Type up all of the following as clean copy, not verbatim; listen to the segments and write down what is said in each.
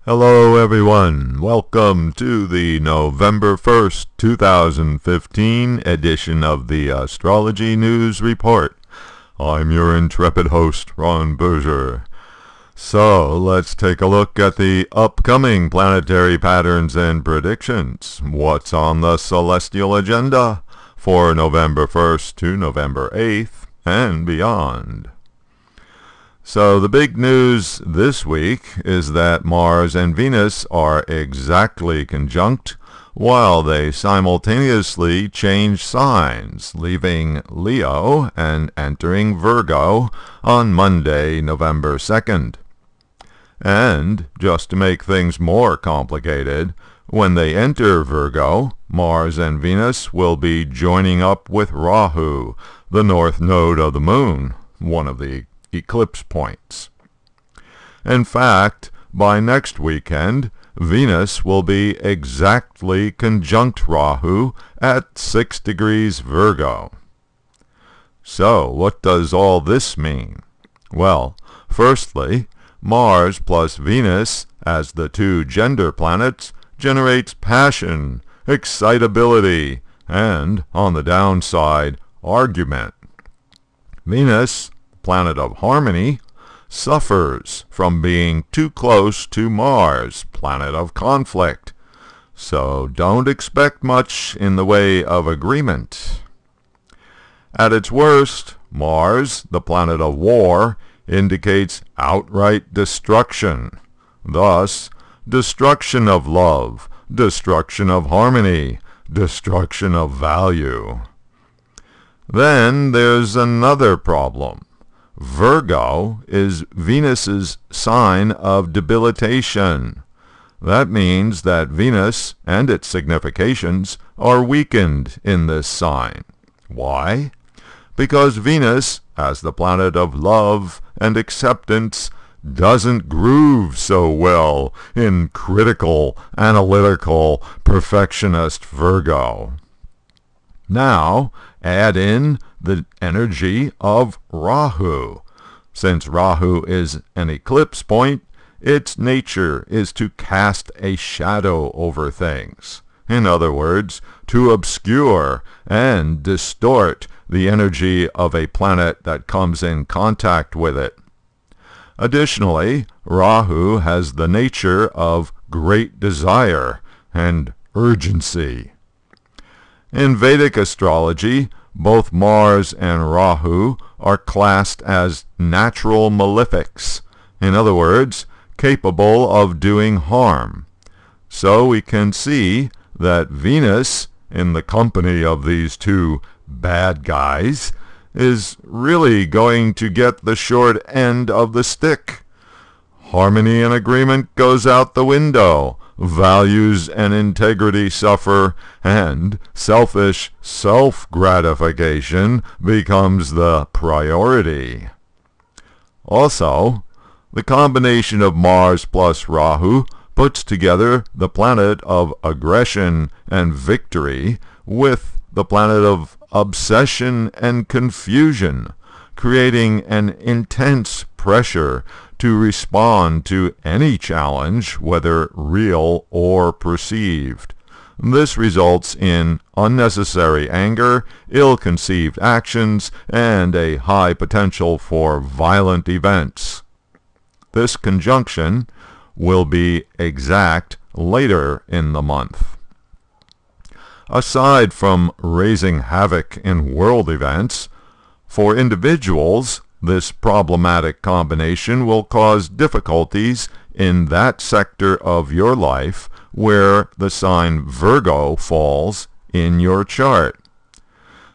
Hello everyone, welcome to the November 1st, 2015 edition of the Astrology News Report. I'm your intrepid host, Ron Berger. So, let's take a look at the upcoming planetary patterns and predictions. What's on the celestial agenda for November 1st to November 8th and beyond? So the big news this week is that Mars and Venus are exactly conjunct while they simultaneously change signs, leaving Leo and entering Virgo on Monday, November 2nd. And, just to make things more complicated, when they enter Virgo, Mars and Venus will be joining up with Rahu, the north node of the moon, one of the eclipse points. In fact, by next weekend, Venus will be exactly conjunct Rahu at 6 degrees Virgo. So, what does all this mean? Well, firstly, Mars plus Venus as the two gender planets generates passion, excitability, and, on the downside, argument. Venus, planet of harmony, suffers from being too close to Mars, planet of conflict. So don't expect much in the way of agreement. At its worst, Mars, the planet of war, indicates outright destruction. Thus, destruction of love, destruction of harmony, destruction of value. Then there's another problem. Virgo is Venus's sign of debilitation. That means that Venus and its significations are weakened in this sign. Why? Because Venus, as the planet of love and acceptance, doesn't groove so well in critical, analytical, perfectionist Virgo. Now, add in the energy of Rahu. Since Rahu is an eclipse point, its nature is to cast a shadow over things. In other words, to obscure and distort the energy of a planet that comes in contact with it. Additionally, Rahu has the nature of great desire and urgency. In Vedic astrology, both Mars and Rahu are classed as natural malefics, in other words, capable of doing harm. So we can see that Venus, in the company of these two bad guys, is really going to get the short end of the stick. Harmony and agreement goes out the window. Values and integrity suffer, and selfish self-gratification becomes the priority. Also, the combination of Mars plus Rahu puts together the planet of aggression and victory with the planet of obsession and confusion, creating an intense pressure to respond to any challenge, whether real or perceived. This results in unnecessary anger, ill-conceived actions, and a high potential for violent events. This conjunction will be exact later in the month. Aside from raising havoc in world events, for individuals, this problematic combination will cause difficulties in that sector of your life where the sign Virgo falls in your chart.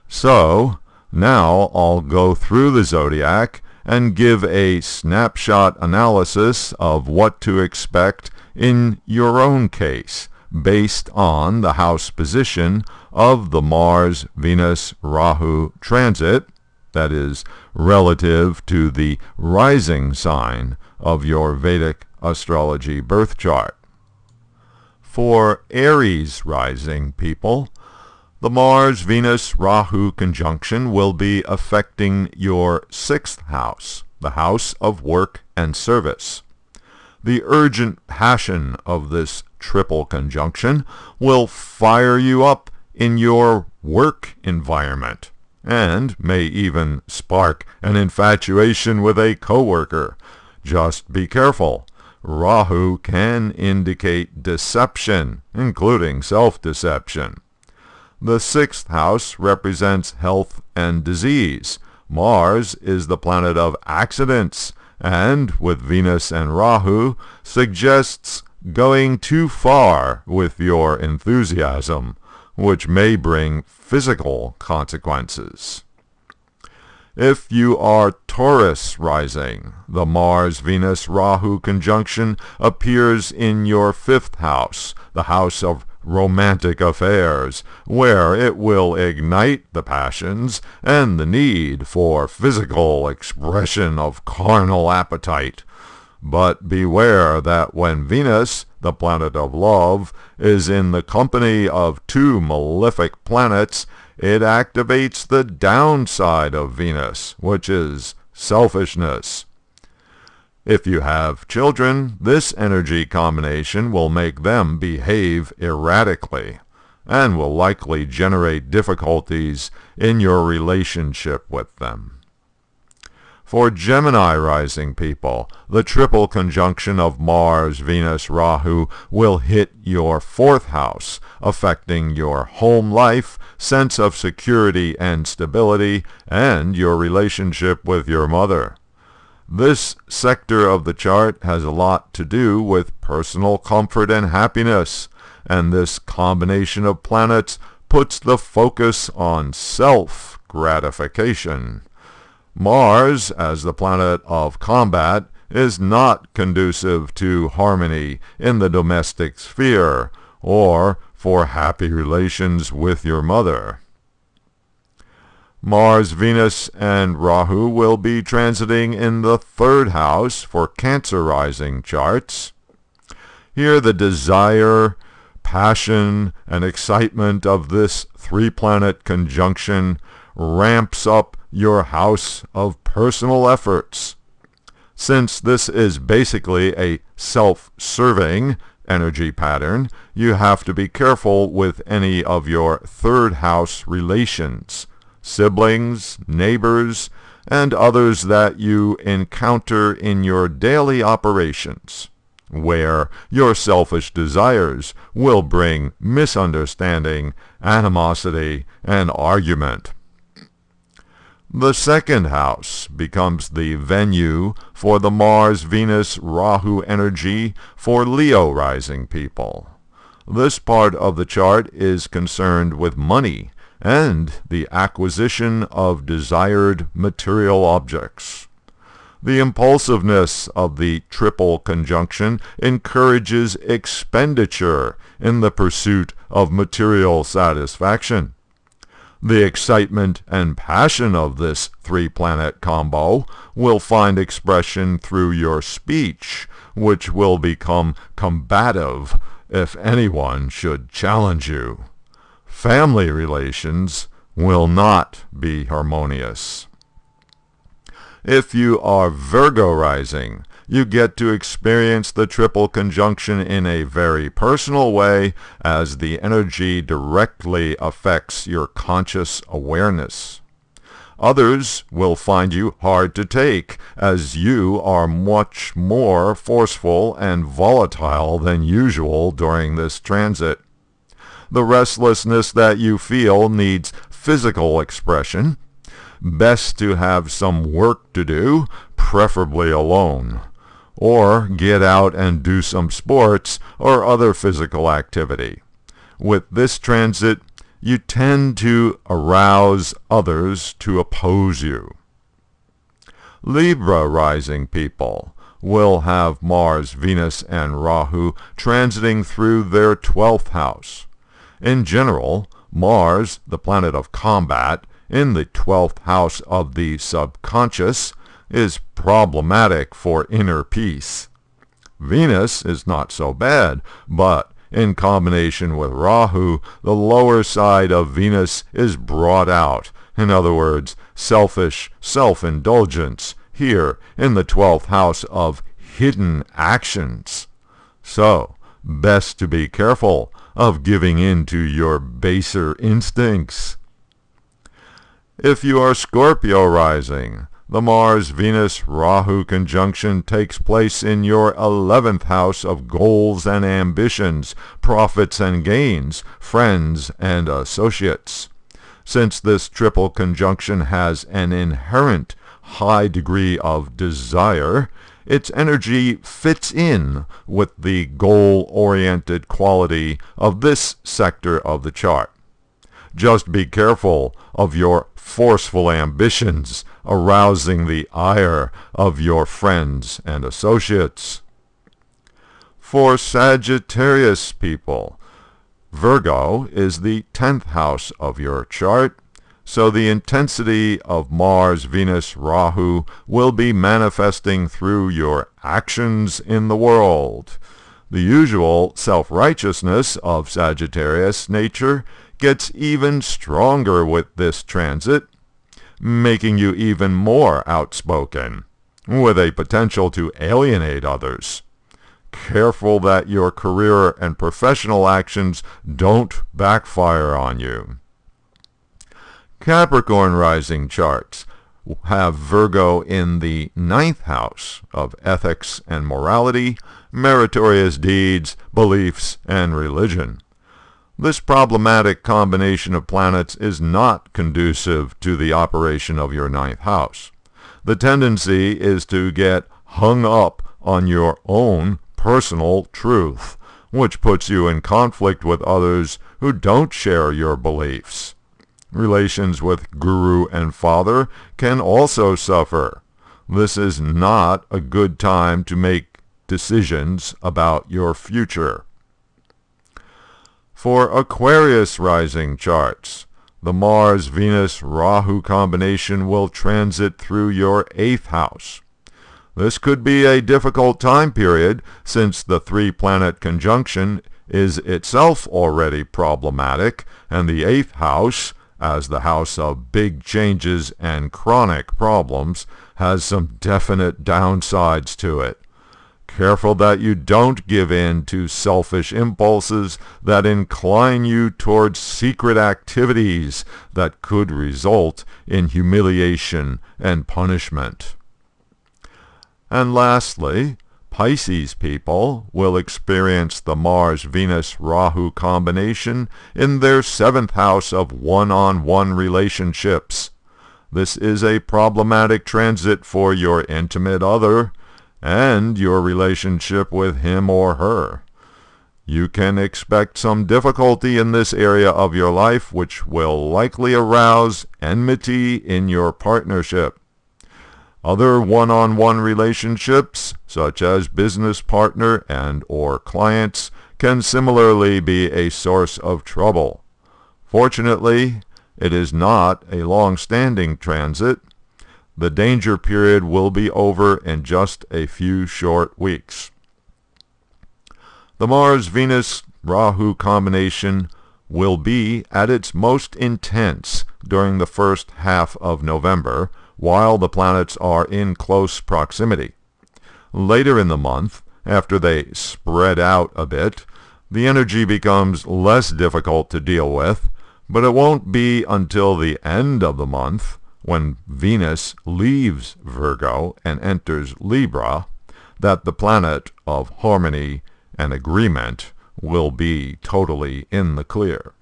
So, now I'll go through the zodiac and give a snapshot analysis of what to expect in your own case, based on the house position of the Mars-Venus-Rahu transit, that is, relative to the rising sign of your Vedic astrology birth chart. For Aries Rising people, the Mars-Venus-Rahu conjunction will be affecting your 6th house, the house of work and service. The urgent passion of this triple conjunction will fire you up in your work environment, and may even spark an infatuation with a coworker. Just be careful. Rahu can indicate deception, including self-deception. The 6th house represents health and disease. Mars is the planet of accidents, and with Venus and Rahu, suggests going too far with your enthusiasm, which may bring physical consequences. If you are Taurus Rising, the Mars-Venus-Rahu conjunction appears in your 5th house, the house of romantic affairs, where it will ignite the passions and the need for physical expression of carnal appetite. But beware that when Venus, the planet of love, is in the company of 2 malefic planets, it activates the downside of Venus, which is selfishness. If you have children, this energy combination will make them behave erratically, and will likely generate difficulties in your relationship with them. For Gemini Rising people, the triple conjunction of Mars, Venus, Rahu will hit your 4th house, affecting your home life, sense of security and stability, and your relationship with your mother. This sector of the chart has a lot to do with personal comfort and happiness, and this combination of planets puts the focus on self-gratification. Mars, as the planet of combat, is not conducive to harmony in the domestic sphere, or for happy relations with your mother. Mars, Venus, and Rahu will be transiting in the 3rd house for Cancer Rising charts. Here the desire, passion, and excitement of this 3-planet conjunction ramps up your house of personal efforts. Since this is basically a self-serving energy pattern, you have to be careful with any of your 3rd house relations, siblings, neighbors, and others that you encounter in your daily operations, where your selfish desires will bring misunderstanding, animosity, and argument. The 2nd house becomes the venue for the Mars-Venus-Rahu energy for Leo Rising people. This part of the chart is concerned with money and the acquisition of desired material objects. The impulsiveness of the triple conjunction encourages expenditure in the pursuit of material satisfaction. The excitement and passion of this 3-planet combo will find expression through your speech, which will become combative if anyone should challenge you. Family relations will not be harmonious. If you are Virgo Rising, you get to experience the triple conjunction in a very personal way, as the energy directly affects your conscious awareness. Others will find you hard to take, as you are much more forceful and volatile than usual during this transit. The restlessness that you feel needs physical expression. Best to have some work to do, preferably alone, or get out and do some sports or other physical activity. With this transit, you tend to arouse others to oppose you. Libra Rising people will have Mars, Venus, and Rahu transiting through their 12th house. In general, Mars, the planet of combat, in the 12th house of the subconscious, is problematic for inner peace. Venus is not so bad, but in combination with Rahu, the lower side of Venus is brought out. In other words, selfish self-indulgence here in the 12th house of hidden actions. So, best to be careful of giving in to your baser instincts. If you are Scorpio Rising, the Mars-Venus-Rahu conjunction takes place in your 11th house of goals and ambitions, profits and gains, friends and associates. Since this triple conjunction has an inherent high degree of desire, its energy fits in with the goal-oriented quality of this sector of the chart. Just be careful of your forceful ambitions arousing the ire of your friends and associates. For Sagittarius people, Virgo is the 10th house of your chart, so the intensity of Mars-Venus-Rahu will be manifesting through your actions in the world. The usual self-righteousness of Sagittarius nature gets even stronger with this transit, making you even more outspoken, with a potential to alienate others. Careful that your career and professional actions don't backfire on you. Capricorn Rising charts have Virgo in the 9th house of ethics and morality, meritorious deeds, beliefs, and religion. This problematic combination of planets is not conducive to the operation of your 9th house. The tendency is to get hung up on your own personal truth, which puts you in conflict with others who don't share your beliefs. Relations with guru and father can also suffer. This is not a good time to make decisions about your future. For Aquarius Rising charts, the Mars-Venus-Rahu combination will transit through your 8th house. This could be a difficult time period since the 3-planet conjunction is itself already problematic, and the 8th house, as the house of big changes and chronic problems, has some definite downsides to it. Careful that you don't give in to selfish impulses that incline you towards secret activities that could result in humiliation and punishment. And lastly, Pisces people will experience the Mars-Venus-Rahu combination in their 7th house of one-on-one relationships. This is a problematic transit for your intimate other and your relationship with him or her. You can expect some difficulty in this area of your life, which will likely arouse enmity in your partnership. Other one-on-one relationships, such as business partner and or clients, can similarly be a source of trouble. Fortunately, it is not a long-standing transit. The danger period will be over in just a few short weeks. The Mars-Venus-Rahu combination will be at its most intense during the first half of November, while the planets are in close proximity. Later in the month, after they spread out a bit, the energy becomes less difficult to deal with, but it won't be until the end of the month, when Venus leaves Virgo and enters Libra, that the planet of harmony and agreement will be totally in the clear.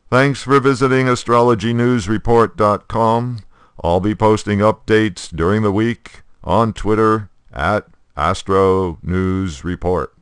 Thanks for visiting astrologynewsreport.com. I'll be posting updates during the week on Twitter at Astro News Report.